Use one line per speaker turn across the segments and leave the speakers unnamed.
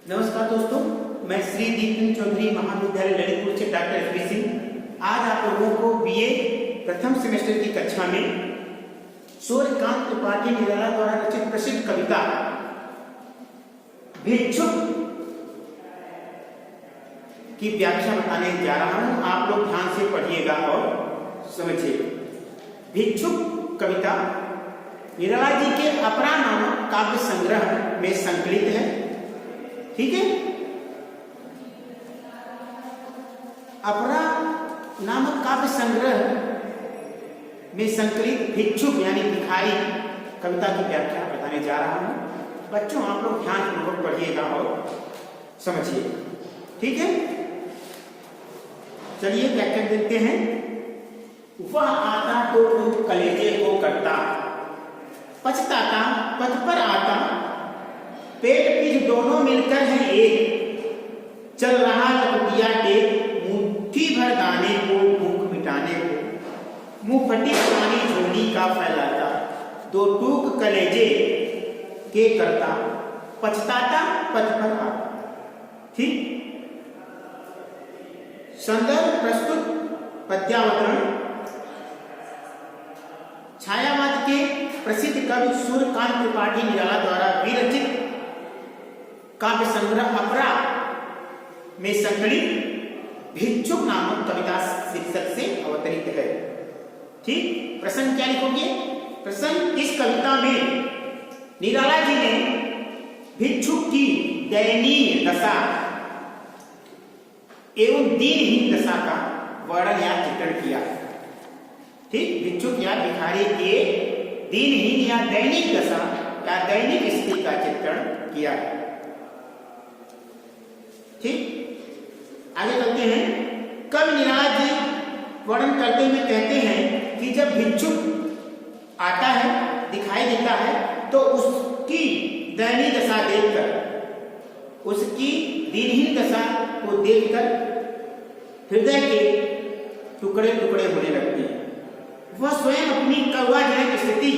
नमस्कार दोस्तों, मैं श्री दीपन चौधरी महाविद्यालय ललितपुर से डॉक्टर एस सिंह आज आप लोगों को बीए प्रथम सेमेस्टर की कक्षा में सूर्यकांत त्रिपाठी निराला द्वारा रचित प्रसिद्ध कविता भिक्षुक की व्याख्या बताने जा रहा हूं। आप लोग ध्यान से पढ़िएगा और समझिए। भिक्षुक कविता निराला जी के अपरा नामक काव्य संग्रह में संकलित है। ठीक है, अपरा नामक काव्य संग्रह में संकलित भिक्षुक यानी भिखारी कविता की व्याख्या बताने जा रहा हूं। बच्चों, आप लोग ध्यान पूर्वक पढ़िएगा और समझिए। ठीक है, चलिए व्याख्या देते हैं। वह आता तो कलेजे को करता, पछताता पथ पर आता, पेट पीठ दोनों मिलकर है एक, चल रहा लपटिया टेक, मुट्ठी भर दाने को भूख मिटाने को, मुंह फटी पुरानी झोली का फैलाता, दो टूक कलेजे के करता, पछताता पथ पर आता। ठीक, संदर्भ प्रस्तुत पद्यावतरण छायावाद के प्रसिद्ध कवि सूर्यकांत त्रिपाठी निराला द्वारा विरचित काव्य संग्रह अपरा में संकलित भिक्षुक नामक कविता शीर्षक से अवतरित है। ठीक, प्रसंग क्या लिखोगे? प्रसंग, इस कविता में निराला जी ने भिक्षुक की दयनीय दशा एवं दीनहीन दशा का वर्णन या चित्रण किया। ठीक, भिक्षुक या भिखारी के दीनहीन या दैनिक दशा या दैनिक स्थिति का चित्रण किया। ठीक, आगे चलते हैं। कवि निराला जी वर्णन करते हुए कहते हैं कि जब भिक्षुक आता है, दिखाई देता है, तो उसकी दयनीय दशा देखकर, उसकी दीनहीन दशा को देखकर हृदय के टुकड़े टुकड़े होने लगते हैं। वह स्वयं अपनी करुणाजनक स्थिति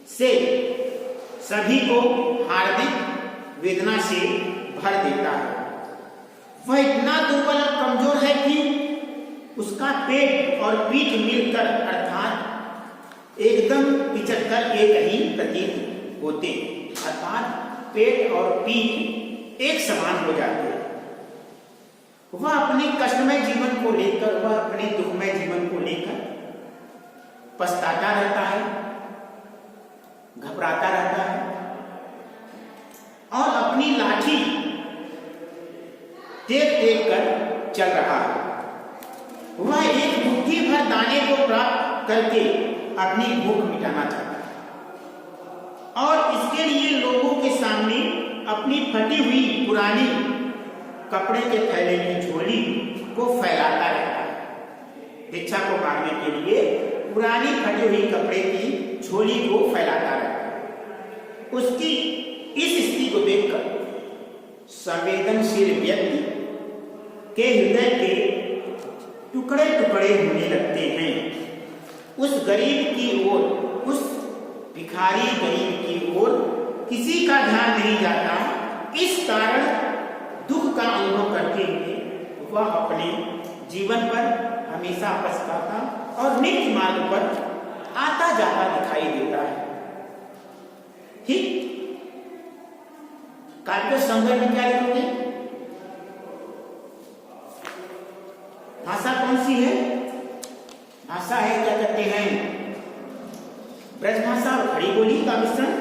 से सभी को हार्दिक वेदना से भर देता है। वह इतना दुर्बल और कमजोर है कि उसका पेट और पीठ मिलकर अर्थात एकदम पिचककर एक ही प्रतीत होते, अर्थात पेट और पीठ एक समान हो जाते हैं। वह अपने कष्टमय जीवन को लेकर, वह अपने दुखमय जीवन को लेकर पछताता रहता है, घबराता रहता है और अपनी लाठी टेक टेक कर चल रहा है। वह एक मुट्ठी भर दाने को प्राप्त करके अपनी भूख मिटाना चाहता है और इसके लिए लोगों के सामने अपनी फटी हुई पुरानी कपड़े के थैले की झोली को फैलाता रहता है। भिक्षा को मांगने के लिए पुरानी फटी हुई कपड़े की झोली को फैलाता रहता है। उसकी इस स्थिति को देखकर संवेदनशील व्यक्ति के हृदय के टुकड़े टुकड़े होने लगते हैं। उस गरीब की ओर, उस भिखारी गरीब की ओर किसी का ध्यान नहीं जाता। इस कारण दुख का अनुभव करते हुए वह अपने जीवन पर हमेशा पछताता और नित्य मार्ग पर आता जाता दिखाई देता है। ठीक, काव्य संग्रह में क्या लिखोगे? भाषा कौन सी है? भाषा है, क्या कहते हैं, ब्रज भाषा और खड़ी बोली का मिश्रण।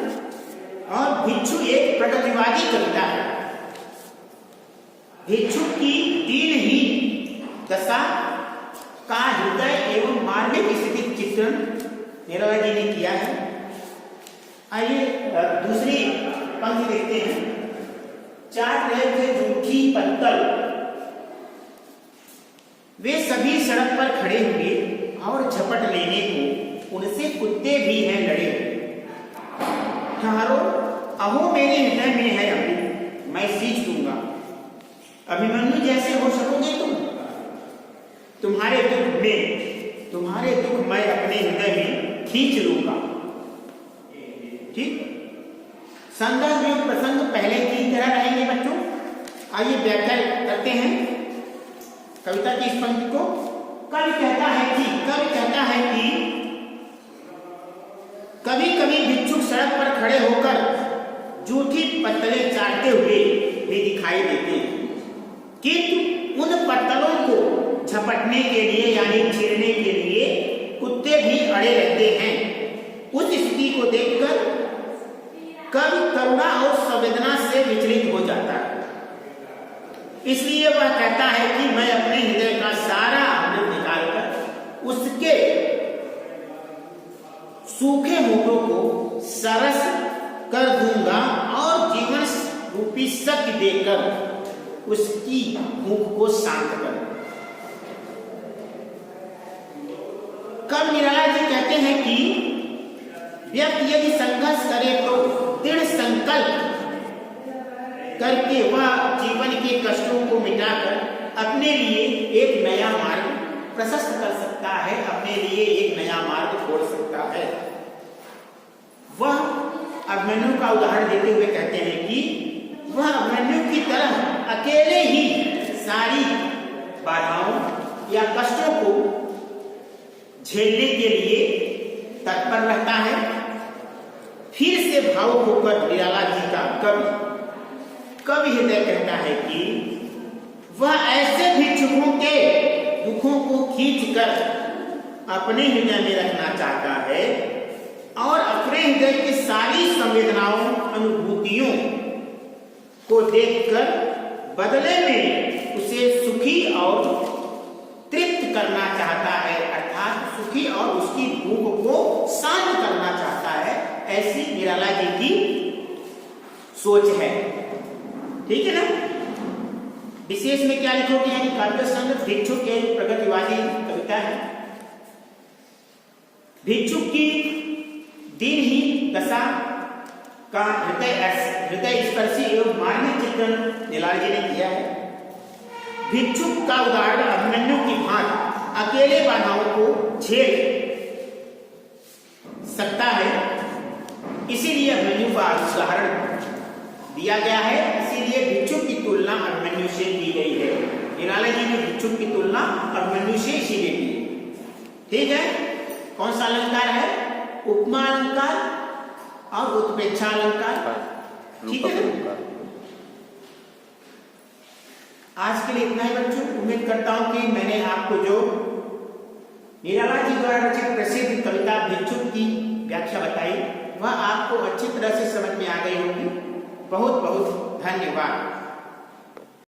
और भिक्षु एक प्रगतिवादी कविता है। भिक्षु की दीनहीन दशा का हृदय एवं मार्मिक स्थिति चित्रण निराला जी ने किया है। आइए दूसरी पंक्ति देखते हैं। चाट रहे थे जूठी पत्तल, वे सभी सड़क पर खड़े हुए और झपट लेने को उनसे कुत्ते भी हैं लड़े हुए। ठहरो, अहो मेरे हृदय में है अभी, मैं सींच दूंगा। अभिमन्यु जैसे हो सकोगे तुम, तुम्हारे दुख मैं अपने हृदय में खींच लूंगा। ठीक, संदर्भ प्रसंग पहले की तरह रहेंगे बच्चों। आइए व्याख्या करते हैं कविता की इस पंक्ति को। कवि कहता है कि कभी कभी भिक्षुक सड़क पर खड़े होकर जूठी पत्तलें चाटते हुए भी दिखाई देते हैं, किंतु उन पत्तलों को झपटने के लिए यानी छीनने के लिए कुत्ते भी अड़े रहते हैं। उस स्थिति को देखकर कवि करुणा और संवेदना से विचलित हो जाता है। इसलिए वह कहता है कि मैं अपने हृदय का सारा अमृत निकालकर उसके सूखे होठों को सरस कर दूंगा और जीवन रूपी सत्य देकर उसकी भूख को शांत कर। कवि निराला जी कहते हैं कि व्यक्ति यदि संघर्ष करे तो दृढ़ संकल्प करके वह जीवन के कष्टों को मिटाकर अपने लिए एक नया मार्ग प्रशस्त कर सकता है, अपने लिए एक नया मार्ग खोल सकता है। वह अभिमन्यु का उदाहरण देते हुए कहते हैं कि वह अभिमन्यु की तरह अकेले ही सारी बाधाओं या कष्टों को झेलने के लिए तत्पर रहता है। फिर से भावुक होकर निराला जी का कवि हृदय कहता है कि वह ऐसे भिक्षुकों के दुखों को खींचकर अपने हृदय में रखना चाहता है और अपने हृदय की सारी संवेदनाओं अनुभूतियों को देखकर बदले में उसे सुखी और तृप्त करना चाहता है, अर्थात सुखी और उसकी भूख को शांत करना चाहता है। ऐसी निराला जी की सोच है। ठीक है ना। विशेष में क्या लिखोगे यानी काव्य संग भिक्षुक के प्रगतिवादी कविता है। भिक्षुक की दीनहीन दशा का हृदय स्पर्शी एवं मानवीय चित्रण निराला जी ने किया है। भिक्षुक का उदाहरण अभिमन्यु की भांति अकेले बाधाओं को झेल सकता है, इसीलिए अभिमन्यु का उदाहरण दिया गया है। इसीलिए भिक्षुक की तुलना अभिमन्यु से की गई है। निराला जी ने भिक्षुक की तुलना अभिमन्यु से इसीलिए की। ठीक है। कौन सा अलंकार है? उपमा अलंकार और उत्प्रेक्षा अलंकार। ठीक है। आज के लिए इतना ही बच्चों। उम्मीद करता हूं कि मैंने आपको जो निराला जी द्वारा रचित प्रसिद्ध कविता भिक्षुक की व्याख्या बताई वह आपको अच्छी तरह से समझ में आ गई होगी। बहुत बहुत धन्यवाद।